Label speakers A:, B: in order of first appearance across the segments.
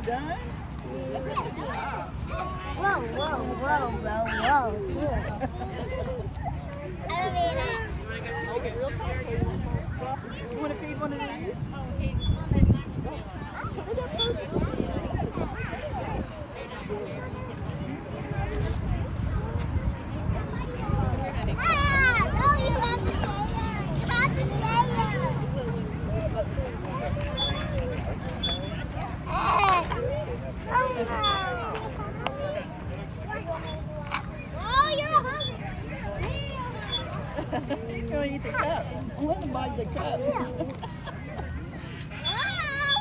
A: done?
B: Whoa, whoa, whoa, whoa, whoa.
A: You want to feed one of these? He's going to eat the cup. I'm letting him bite the cup.
B: Oh,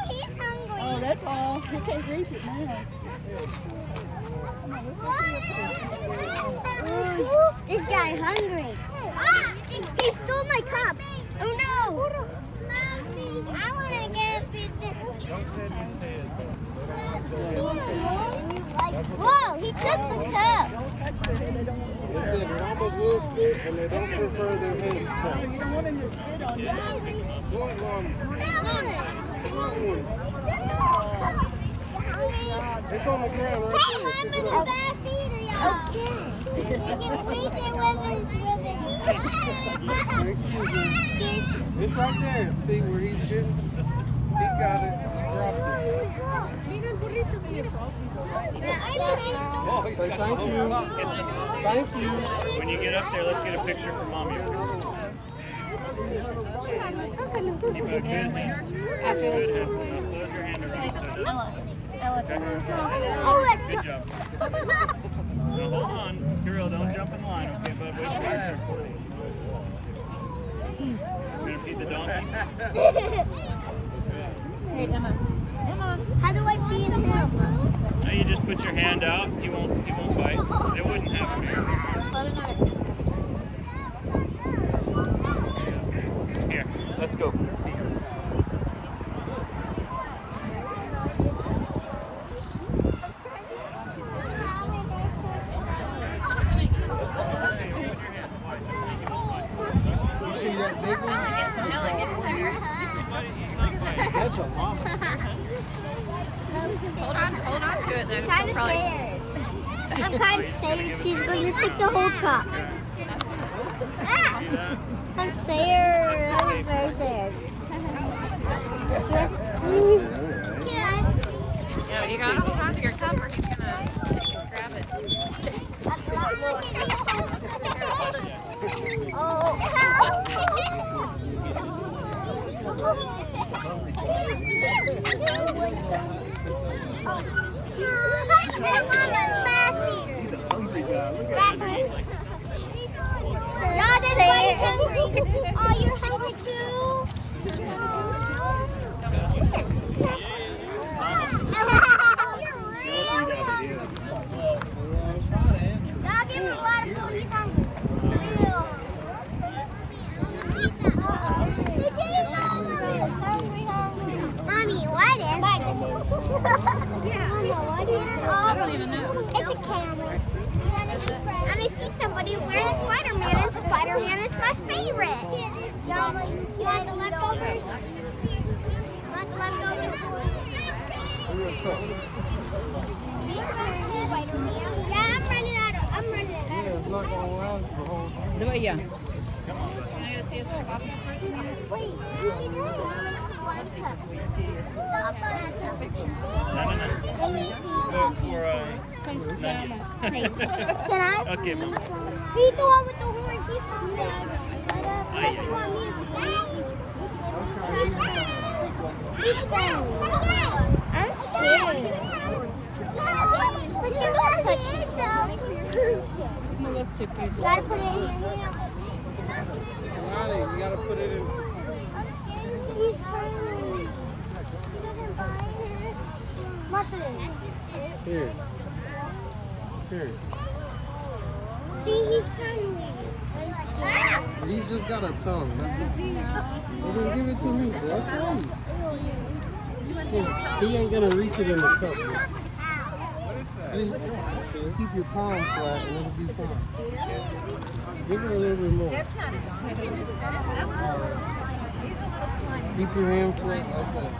B: he's hungry.
A: Oh, that's all. He can't reach it now.
B: This guy hungry. He stole my cup. Oh no. I want to get Whoa, he took the cup.
A: Don't touch their head. They don't want
C: They said llamas will spit and they don't prefer their heads.
A: you don't want him to spit on you.
C: What llama? It's on the ground right there. Pick it up.
B: Okay. You can reach it with his
C: Excuse me. It's right there. See where he's sitting? He's got it. He dropped it. Say thank you. Thank you.
D: When you get up there, let's get a picture for mommy. Keep a good hand. Good hand. Close your hand around so
B: Ella,
D: Good job. Now hold on. Kirill, don't jump in line, okay, bud? Wait till your turn. We're going to feed the donkey.
B: Hey, Emma. How do I feed him?
D: Now you just put your hand out. He won't bite. It wouldn't happen. Here, let's go. See you.
C: You see that big one? That's a llama.
E: Hold on to it then.
B: I'm kind of scared. I'm kind of scared she's going to take the whole cup. I'm scared. I'm very scared.
E: Yeah, you gotta hold on to your cup or he's gonna take and grab it.
B: Oh, you're hungry too? You're really hungry. Y'all give him a lot of food. He's hungry. Mommy, what is it?
E: I don't even know.
B: It's a camera. And I see somebody wearing Spider-Man, and Spider-Man is my favorite. You want the leftovers? You want the leftovers? Yeah, I'm running out.
C: Yeah, it's not going to last the whole time.
E: Can I go see if it's coffee first?
B: Wait, Can I?
D: Okay, Mom.
B: Feed the one with the horns. He's hungry. Doesn't want me to feed. He's scared. I'm scared. But you don't touch yourself. You gotta put it in your hand.
C: Lonnie, you got to put it in.
B: He's friendly. He doesn't bite it. Watch this.
C: Here. Here.
B: See, he's friendly.
C: He's just got a tongue. That's it. Well, then give it to me. Okay. He ain't going to reach it in the cup. See? Keep your palm flat and it'll be fine. Give it a little bit more.
E: That's not
C: Keep your hand flat like that.